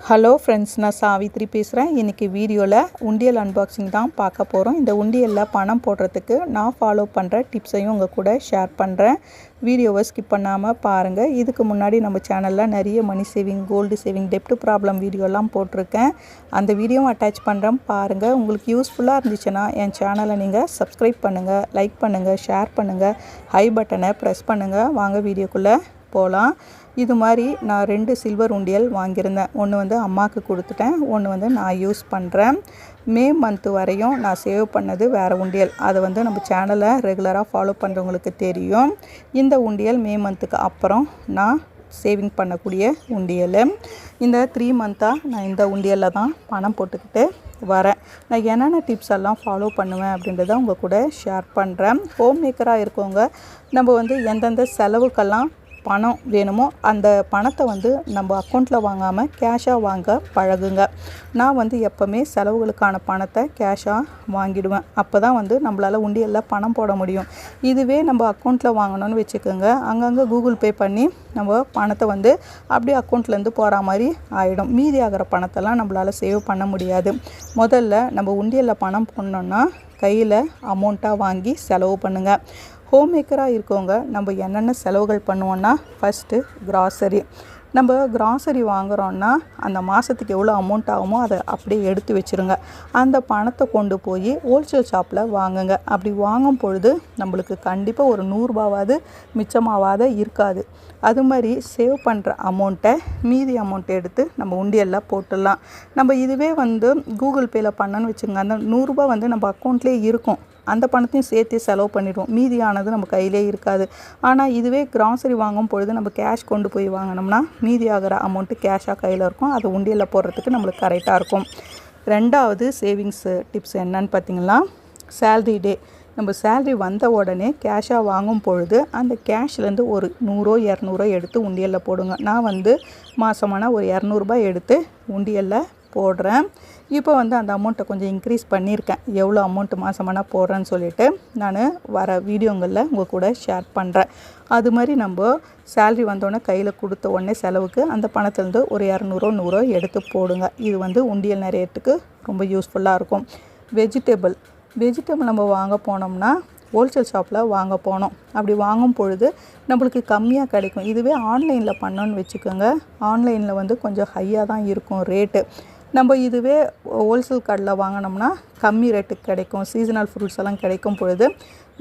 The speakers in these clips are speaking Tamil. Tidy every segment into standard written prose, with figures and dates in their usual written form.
ஹலோ ஃப்ரெண்ட்ஸ், நான் சாவித்ரி பேசுகிறேன். இன்றைக்கி வீடியோவில் உண்டியல் அன்பாக்சிங் தான் பார்க்க போகிறோம். இந்த உண்டியலில் பணம் போடுறதுக்கு நான் ஃபாலோ பண்ணுற டிப்ஸையும் உங்கள் கூட ஷேர் பண்ணுறேன். வீடியோவை ஸ்கிப் பண்ணாமல் பாருங்கள். இதுக்கு முன்னாடி நம்ம சேனலில் நிறைய மணி சேவிங், கோல்டு சேவிங், டெப்ட் ப்ராப்ளம் வீடியோலாம் போட்டிருக்கேன். அந்த வீடியோவும் அட்டாச் பண்ணுறேன், பாருங்கள். உங்களுக்கு யூஸ்ஃபுல்லாக இருந்துச்சுன்னா என் சேனலை நீங்கள் சப்ஸ்கிரைப் பண்ணுங்கள், லைக் பண்ணுங்கள், ஷேர் பண்ணுங்கள், ஹை பட்டனை ப்ரெஸ் பண்ணுங்கள். வாங்க வீடியோக்குள்ளே போகலாம். இது மாதிரி நான் 2 சில்வர் உண்டியல் வாங்கியிருந்தேன். ஒன்று வந்து அம்மாவுக்கு கொடுத்துட்டேன், ஒன்று வந்து நான் யூஸ் பண்ணுறேன். மே மந்த்து வரையும் நான் சேவ் பண்ணது வேறு உண்டியல். அதை வந்து நம்ம சேனலை ரெகுலராக ஃபாலோ பண்ணுறவங்களுக்கு தெரியும். இந்த உண்டியல் மே மந்த்துக்கு அப்புறம் நான் சேவிங் பண்ணக்கூடிய உண்டியல். இந்த 3 மந்த்தாக நான் இந்த உண்டியலில் தான் பணம் போட்டுக்கிட்டு வரேன். நான் என்னென்ன டிப்ஸ் எல்லாம் ஃபாலோ பண்ணுவேன் அப்படின்றத உங்கள் கூட ஷேர் பண்ணுறேன். ஹோம் மேக்கராக இருக்கவங்க நம்ம வந்து எந்தெந்த செலவுக்கெல்லாம் பணம் வேணுமோ அந்த பணத்தை வந்து நம்ம அக்கௌண்ட்டில் வாங்காமல் கேஷாக வாங்க பழகுங்க. நான் வந்து எப்போவுமே செலவுகளுக்கான பணத்தை கேஷாக வாங்கிடுவேன். அப்போ தான் வந்து நம்மளால் உண்டியலில் பணம் போட முடியும். இதுவே நம்ம அக்கௌண்ட்டில் வாங்கணும்னு வச்சுக்கோங்க, அங்கங்கே கூகுள் பே பண்ணி நம்ம பணத்தை வந்து அப்படியே அக்கௌண்ட்லேருந்து போகிற மாதிரி ஆகிடும். மீதி ஆகிற பணத்தெல்லாம் நம்மளால் சேவ் பண்ண முடியாது. முதல்ல நம்ம உண்டியலில் பணம் போடணுன்னா கையில் அமௌண்ட்டாக வாங்கி செலவு பண்ணுங்கள். ஹோம் மேக்கராக இருக்கவங்க நம்ம என்னென்ன செலவுகள் பண்ணுவோன்னா, ஃபஸ்ட்டு கிராசரி. நம்ம கிராசரி வாங்குகிறோன்னா அந்த மாதத்துக்கு எவ்வளோ அமௌண்ட் ஆகுமோ அதை அப்படியே எடுத்து வச்சுருங்க. அந்த பணத்தை கொண்டு போய் ஹோல்சேல் ஷாப்பில் வாங்குங்க. அப்படி வாங்கும் பொழுது நம்மளுக்கு கண்டிப்பாக ஒரு 100 ரூபாவாவது மிச்சமாகாத இருக்காது. அது மாதிரி சேவ் பண்ணுற அமௌண்ட்டை மீதி அமௌண்ட்டை எடுத்து நம்ம உண்டியலில் போட்டுடலாம். நம்ம இதுவே வந்து கூகுள் பேயில் பண்ணோன்னு வச்சுக்கோங்க, அந்த 100 ரூபா வந்து நம்ம அக்கௌண்ட்லேயே இருக்கும். அந்த பணத்தையும் சேர்த்து செலவு பண்ணிடுவோம். மீதியானது நம்ம கையிலே இருக்காது. ஆனால் இதுவே கிராசரி வாங்கும் பொழுது நம்ம கேஷ் கொண்டு போய் வாங்கினோம்னா மீதி ஆகிற அமௌண்ட்டு கேஷாக கையில் இருக்கும். அது உண்டியலில் போடுறதுக்கு நம்மளுக்கு கரெக்டாக இருக்கும். 2வது சேவிங்ஸ் டிப்ஸ் என்னன்னு பார்த்திங்கன்னா, சேல்ரி டே. நம்ம சேல்ரி வந்த உடனே கேஷாக வாங்கும் பொழுது அந்த கேஷ்லேருந்து ஒரு 100 200 எடுத்து உண்டியலில் போடுங்க. நான் வந்து மாதமான ஒரு 200 ரூபாய் எடுத்து உண்டியலில் போடுறேன். இப்போ வந்து அந்த அமௌண்ட்டை கொஞ்சம் இன்க்ரீஸ் பண்ணியிருக்கேன். எவ்வளோ அமௌண்ட்டு மாதமான போடுறேன்னு சொல்லிவிட்டு நான் வர வீடியோங்களில் உங்கள் கூட ஷேர் பண்ணுறேன். அது மாதிரி நம்ம சேல்ரி வந்தோடனே கையில் கொடுத்த உடனே செலவுக்கு அந்த பணத்துலேருந்து ஒரு 200 100 எடுத்து போடுங்க. இது வந்து உண்டியல் நிறையத்துக்கு ரொம்ப யூஸ்ஃபுல்லாக இருக்கும். வெஜிடபிள் நம்ம வாங்க போனோம்னா ஹோல்சேல் ஷாப்பில் வாங்க போனோம். அப்படி வாங்கும் பொழுது நம்மளுக்கு கம்மியாக கிடைக்கும். இதுவே ஆன்லைனில் பண்ணோன்னு வச்சுக்கோங்க, ஆன்லைனில் வந்து கொஞ்சம் ஹையாக தான் இருக்கும் ரேட்டு. நம்ம இதுவே ஹோல்சேல் கடையில் வாங்கினோம்னா கம்மி ரேட்டுக்கு கிடைக்கும். சீசனல் ஃப்ரூட்ஸ் எல்லாம் கிடைக்கும் பொழுது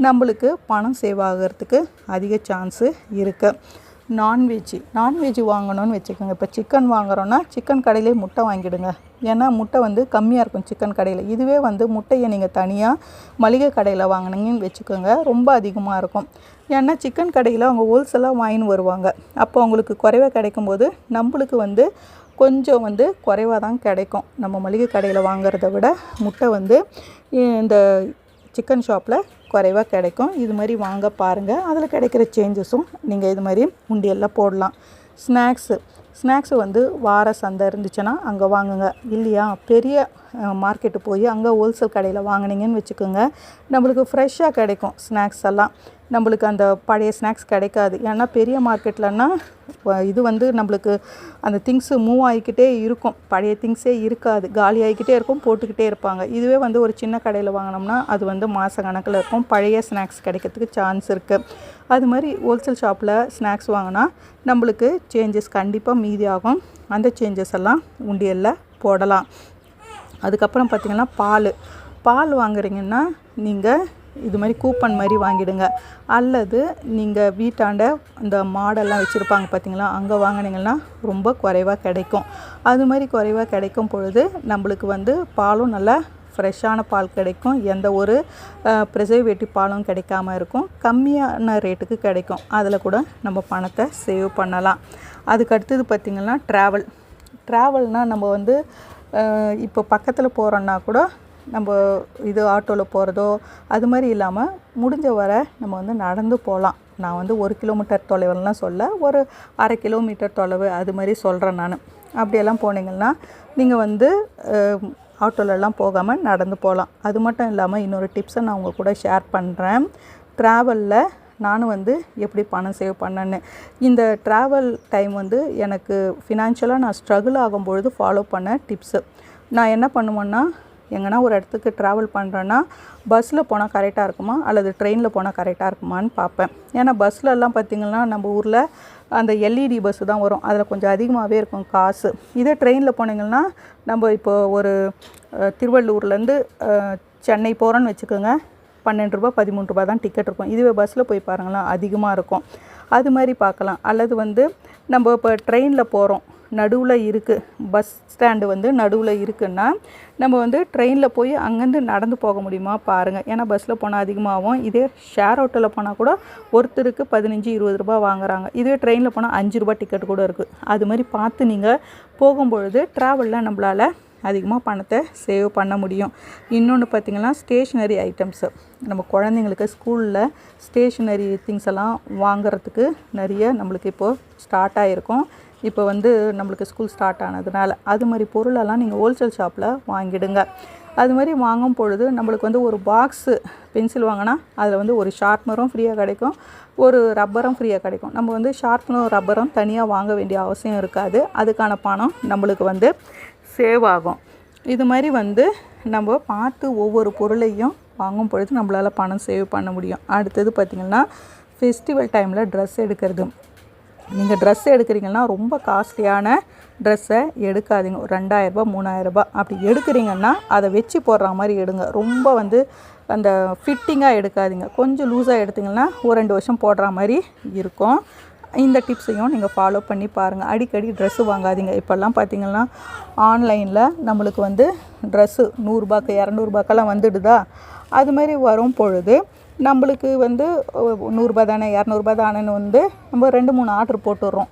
நம்மளுக்கு பணம் சேவ் ஆகிறதுக்கு அதிக சான்ஸு இருக்குது. நான்வெஜ் வாங்கணும்னு வச்சுக்கோங்க. இப்போ சிக்கன் வாங்குகிறோன்னா சிக்கன் கடையிலே முட்டை வாங்கிடுங்க. ஏன்னா முட்டை வந்து கம்மியாக இருக்கும் சிக்கன் கடையில். இதுவே வந்து முட்டையை நீங்கள் தனியாக மளிகை கடையில் வாங்கினீங்கன்னு வச்சுக்கோங்க, ரொம்ப அதிகமாக இருக்கும். ஏன்னா சிக்கன் கடையில் அவங்க ஹோல்சேலாக வாங்கின்னு வருவாங்க. அப்போ அவங்களுக்கு குறைவாக கிடைக்கும்போது நம்மளுக்கு வந்து கொஞ்சம் வந்து குறைவாக தான் கிடைக்கும். நம்ம மளிகை கடையில் வாங்குறத விட முட்டை வந்து இந்த சிக்கன் ஷாப்பில் குறைவாக கிடைக்கும். இது மாதிரி வாங்க பாருங்கள். அதில் கிடைக்கிற சேஞ்சஸும் நீங்கள் இது மாதிரி உண்டியலில் போடலாம். ஸ்நாக்ஸு வந்து வார சந்தை இருந்துச்சுன்னா அங்கே வாங்குங்க. இல்லையா, பெரிய மார்க்கெட்டு போய் அங்கே ஹோல்சேல் கடையில் வாங்கினீங்கன்னு வச்சுக்கோங்க, நம்மளுக்கு ஃப்ரெஷ்ஷாக கிடைக்கும். ஸ்நாக்ஸ் எல்லாம் நம்மளுக்கு அந்த பழைய ஸ்நாக்ஸ் கிடைக்காது. ஏன்னா பெரிய மார்க்கெட்லன்னா இது வந்து நம்மளுக்கு அந்த திங்ஸு மூவ் ஆகிக்கிட்டே இருக்கும். பழைய திங்ஸே இருக்காது, காலி ஆகிக்கிட்டே இருக்கும், போட்டுக்கிட்டே இருப்பாங்க. இதுவே வந்து ஒரு சின்ன கடையில் வாங்கினோம்னா அது வந்து மாத கணக்கில் இருக்கும், பழைய ஸ்நாக்ஸ் கிடைக்கிறதுக்கு சான்ஸ் இருக்குது. அது மாதிரி ஹோல்சேல் ஷாப்பில் ஸ்நாக்ஸ் வாங்கினா நம்மளுக்கு சேஞ்சஸ் கண்டிப்பாக மீதி ஆகும். அந்த சேஞ்சஸ் எல்லாம் உண்டியலில் போடலாம். அதுக்கப்புறம் பார்த்திங்கன்னா பால் வாங்குறீங்கன்னா நீங்கள் இது மாதிரி கூப்பன் மாதிரி வாங்கிடுங்க. அல்லது நீங்கள் வீட்டாண்ட இந்த மாடெல்லாம் வச்சுருப்பாங்க பார்த்திங்களா, அங்கே வாங்கினீங்கன்னா ரொம்ப குறைவாக கிடைக்கும். அது மாதிரி குறைவாக கிடைக்கும் பொழுது நம்மளுக்கு வந்து பாலும் நல்லா ஃப்ரெஷ்ஷான பால் கிடைக்கும். எந்த ஒரு ப்ரிசர்வேட்டிவ் பாலும் கிடைக்காம இருக்கும். கம்மியான ரேட்டுக்கு கிடைக்கும். அதில் கூட நம்ம பணத்தை சேவ் பண்ணலாம். அதுக்கு அடுத்தது பார்த்திங்கன்னா ட்ராவல்னால் நம்ம வந்து இப்போ பக்கத்தில் போகிறோன்னா கூட நம்ம இது ஆட்டோவில் போகிறதோ அது மாதிரி இல்லாமல் முடிஞ்ச வரை நம்ம வந்து நடந்து போகலாம். நான் வந்து 1 கிலோமீட்டர் தொலைவுலாம் சொல்ல, ஒரு அரை கிலோமீட்டர் தொலைவு அது மாதிரி சொல்கிறேன் நான். அப்படியெல்லாம் போனீங்கன்னா நீங்கள் வந்து ஆட்டோலெல்லாம் போகாமல் நடந்து போகலாம். அது மட்டும் இல்லாமல் இன்னொரு டிப்ஸை நான் உங்கள் கூட ஷேர் பண்ணுறேன். ட்ராவலில் நானும் வந்து எப்படி பணம் சேவ் பண்ணேன்னு. இந்த ட்ராவல் டைம் வந்து எனக்கு ஃபினான்ஷியலாக நான் ஸ்ட்ரகிள் ஆகும்பொழுது ஃபாலோ பண்ண டிப்ஸு. நான் என்ன பண்ணுவேன்னா, எங்கன்னா ஒரு இடத்துக்கு ட்ராவல் பண்ணுறேன்னா பஸ்ஸில் போனால் கரெக்டாக இருக்குமா அல்லது ட்ரெயினில் போனால் கரெக்டாக இருக்குமான்னு பார்ப்பேன். ஏன்னா பஸ்லெல்லாம் பார்த்திங்கன்னா நம்ம ஊரில் அந்த எல்இடி பஸ்ஸு தான் வரும். அதில் கொஞ்சம் அதிகமாகவே இருக்கும் காசு. இதே ட்ரெயினில் போனீங்கன்னா நம்ம இப்போ ஒரு திருவள்ளூர்லேருந்து சென்னை போகிறோன்னு வச்சுக்கோங்க, 12 ரூபா 13 ரூபா தான் டிக்கெட் இருக்கும். இதுவே பஸ்ஸில் போய் பாருங்களேன் அதிகமாக இருக்கும். அது மாதிரி பார்க்கலாம். அல்லது வந்து நம்ம இப்போ ட்ரெயினில் போகிறோம், நடுவில் இருக்குது பஸ் ஸ்டாண்டு வந்து நடுவில் இருக்குன்னா நம்ம வந்து ட்ரெயினில் போய் அங்கேருந்து நடந்து போக முடியுமா பாருங்கள். ஏன்னா பஸ்ஸில் போனால் அதிகமாகும். இதே ஷேர் ஆட்டோவில் போனால் கூட ஒருத்தருக்கு 15-20 ரூபா வாங்குறாங்க. இதுவே ட்ரெயினில் போனால் 5 ரூபா டிக்கெட் கூட இருக்குது. அது மாதிரி பார்த்து நீங்கள் போகும்பொழுது ட்ராவலில் நம்மளால் அதிகமாக பணத்தை சேவ் பண்ண முடியும். இன்னொன்று பார்த்திங்கன்னா ஸ்டேஷ்னரி ஐட்டம்ஸு, நம்ம குழந்தைங்களுக்கு ஸ்கூலில் ஸ்டேஷ்னரி திங்ஸ் எல்லாம் வாங்குறதுக்கு நிறைய நம்மளுக்கு இப்போது ஸ்டார்ட் ஆகிருக்கும். இப்போ வந்து நம்மளுக்கு ஸ்கூல் ஸ்டார்ட் ஆனதுனால அது மாதிரி பொருளெல்லாம் நீங்கள் ஹோல்சேல் ஷாப்பில் வாங்கிடுங்க. அது மாதிரி வாங்கும் பொழுது நம்மளுக்கு வந்து ஒரு பாக்ஸு பென்சில் வாங்கினா அதில் வந்து ஒரு ஷார்ப்னரும் ஃப்ரீயாக கிடைக்கும், ஒரு ரப்பரும் ஃப்ரீயாக கிடைக்கும். நம்ம வந்து ஷார்ப்னரும் ரப்பரும் தனியாக வாங்க வேண்டிய அவசியம் இருக்காது. அதுக்கான பணம் நம்மளுக்கு வந்து சேவ் ஆகும். இது மாதிரி வந்து நம்ம பார்த்து ஒவ்வொரு பொருளையும் வாங்கும் பொழுது நம்மளால் பணம் சேவ் பண்ண முடியும். அடுத்தது பார்த்திங்கன்னா ஃபெஸ்டிவல் டைமில் ட்ரெஸ் எடுக்கிறது. நீங்கள் ட்ரெஸ் எடுக்கிறீங்கன்னா ரொம்ப காஸ்ட்லியான ட்ரெஸ்ஸை எடுக்காதீங்க. 2000 ரூபா 3000 ரூபா அப்படி எடுக்கிறீங்கன்னா அதை வச்சு போடுற மாதிரி எடுங்க. ரொம்ப வந்து அந்த ஃபிட்டிங்காக எடுக்காதீங்க. கொஞ்சம் லூஸாக எடுத்திங்கன்னா ஒரு 2 வருஷம் போடுற மாதிரி இருக்கும். இந்த டிப்ஸையும் நீங்கள் ஃபாலோ பண்ணி பாருங்கள். அடிக்கடி ட்ரெஸ்ஸு வாங்காதீங்க. இப்போல்லாம் பார்த்திங்கன்னா ஆன்லைனில் நம்மளுக்கு வந்து ட்ரெஸ்ஸு 100 ரூபாய்க்கு 200 ரூபாய்க்கெல்லாம் வந்துடுதா. அது மாதிரி வரும் பொழுது நம்மளுக்கு வந்து 100 ரூபா தானே 200 ரூபா தானேன்னு வந்து நம்ம 2-3 ஆர்டர் போட்டுடுறோம்.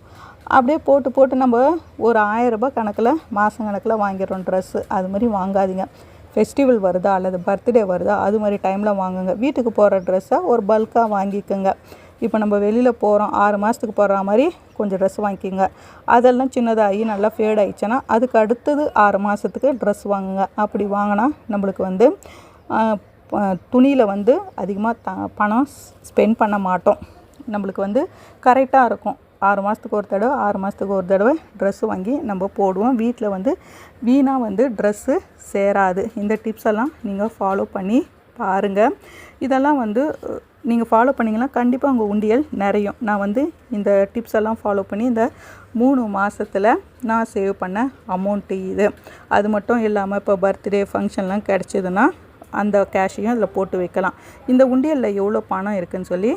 அப்படியே போட்டு நம்ம ஒரு 1000 ரூபா கணக்கில் மாதம் கணக்கில் வாங்கிடுறோம் ட்ரெஸ்ஸு. அது மாதிரி வாங்காதீங்க. ஃபெஸ்டிவல் வருதா அல்லது பர்த்டே வருதா அது மாதிரி டைமில் வாங்குங்க. வீட்டுக்கு போகிற ட்ரெஸ்ஸை ஒரு பல்காக வாங்கிக்கோங்க. இப்போ நம்ம வெளியில் போகிறோம் 6 மாதத்துக்கு போடுற மாதிரி கொஞ்சம் ட்ரெஸ் வாங்கிக்கோங்க. அதெல்லாம் சின்னதாகி நல்லா ஃபேட் ஆகிடுச்சுன்னா அதுக்கு அடுத்தது 6 மாதத்துக்கு ட்ரெஸ் வாங்குங்க. அப்படி வாங்கினா நம்மளுக்கு வந்து துணியில் வந்து அதிகமாக பணம் ஸ்பெண்ட் பண்ண மாட்டோம். நம்மளுக்கு வந்து கரெக்டாக இருக்கும். 6 மாதத்துக்கு ஒரு தடவை ட்ரெஸ்ஸு வாங்கி நம்ம போடுவோம். வீட்டில் வந்து வீணாக வந்து ட்ரெஸ்ஸு சேராது. இந்த டிப்ஸ் எல்லாம் நீங்கள் ஃபாலோ பண்ணி பாருங்கள். இதெல்லாம் வந்து நீங்கள் ஃபாலோ பண்ணிங்கன்னா கண்டிப்பாக உங்கள் உண்டியல் நிறையும். நான் வந்து இந்த டிப்ஸ் எல்லாம் ஃபாலோ பண்ணி இந்த 3 மாதத்தில் நான் சேவ் பண்ண அமௌண்ட்டு இது. அது மட்டும் இல்லாமல் இப்போ பர்த்டே ஃபங்க்ஷன்லாம் கிடச்சிதுன்னா அந்த கேஷையும் அதில் போட்டு வைக்கலாம். இந்த உண்டியலில் எவ்வளோ பணம் இருக்குதுன்னு சொல்லி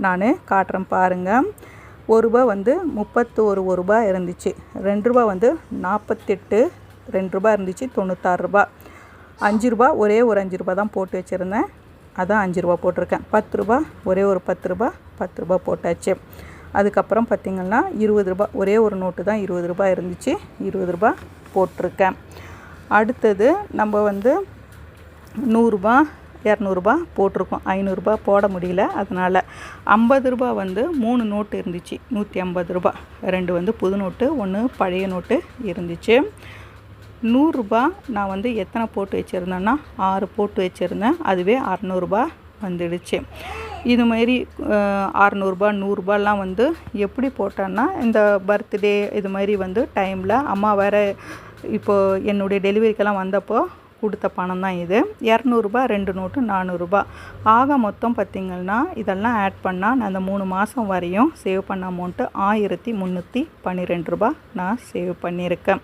நான் காட்டுறேன் பாருங்கள். 1 ரூபா வந்து 31 ரூபா இருந்துச்சு. 2 ரூபா வந்து 48, 2 ரூபா இருந்துச்சு 96 ரூபா. 5 ரூபா ஒரே ஒரு 5 ரூபா தான் போட்டு வச்சுருந்தேன், அதான் 5 ரூபா போட்டிருக்கேன். 10 ரூபா ஒரே ஒரு 10 ரூபா போட்டாச்சு. அதுக்கப்புறம் பார்த்திங்கன்னா 20 ரூபா ஒரே ஒரு நோட்டு தான் 20 ரூபா இருந்துச்சு, 20 ரூபா போட்டிருக்கேன். அடுத்தது நம்ம வந்து 100 ரூபா 200 ரூபா போட்டிருக்கோம். 500 ரூபா போட முடியல, அதனால் 50 ரூபா வந்து 3 நோட்டு இருந்துச்சு, 150 ரூபா. 2 வந்து புது நோட்டு, 1 பழைய நோட்டு இருந்துச்சு. 100 ரூபா நான் வந்து எத்தனை போட்டு வச்சுருந்தேன்னா 6 போட்டு வச்சுருந்தேன். அதுவே 600 ரூபா வந்துடுச்சு. இதுமாரி 600 ரூபா 100 ரூபாலாம் வந்து எப்படி போட்டேன்னா, இந்த பர்த்டே இது மாதிரி வந்து டைமில் அம்மா வேறு இப்போது என்னுடைய டெலிவரிக்கெல்லாம் வந்தப்போ கொடுத்த பணம் தான் இது. 200 ரூபா 2 நோட்டு 400 ரூபா. ஆக மொத்தம் பார்த்திங்கன்னா இதெல்லாம் ஆட் பண்ணால் நான் அந்த 3 மாதம் வரையும் சேவ் பண்ண அமௌண்ட்டு 1312 ரூபா நான் சேவ் பண்ணியிருக்கேன்.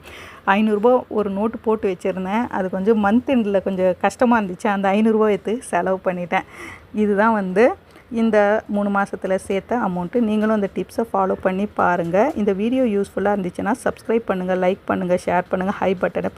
500 ரூபா ஒரு நோட்டு போட்டு வச்சுருந்தேன். அது கொஞ்சம் மந்த் எண்டில் கொஞ்சம் கஷ்டமாக இருந்துச்சு, அந்த 500 ரூபா எடுத்து செலவு பண்ணிட்டேன். இதுதான் வந்து இந்த 3 மாதத்தில் சேர்த்த அமௌண்ட்டு. நீங்களும் இந்த டிப்ஸை ஃபாலோ பண்ணி பாருங்கள். இந்த வீடியோ யூஸ்ஃபுல்லாக இருந்துச்சுன்னா சப்ஸ்கிரைப் பண்ணுங்கள், லைக் பண்ணுங்கள், ஷேர் பண்ணுங்கள், ஹை பட்டனை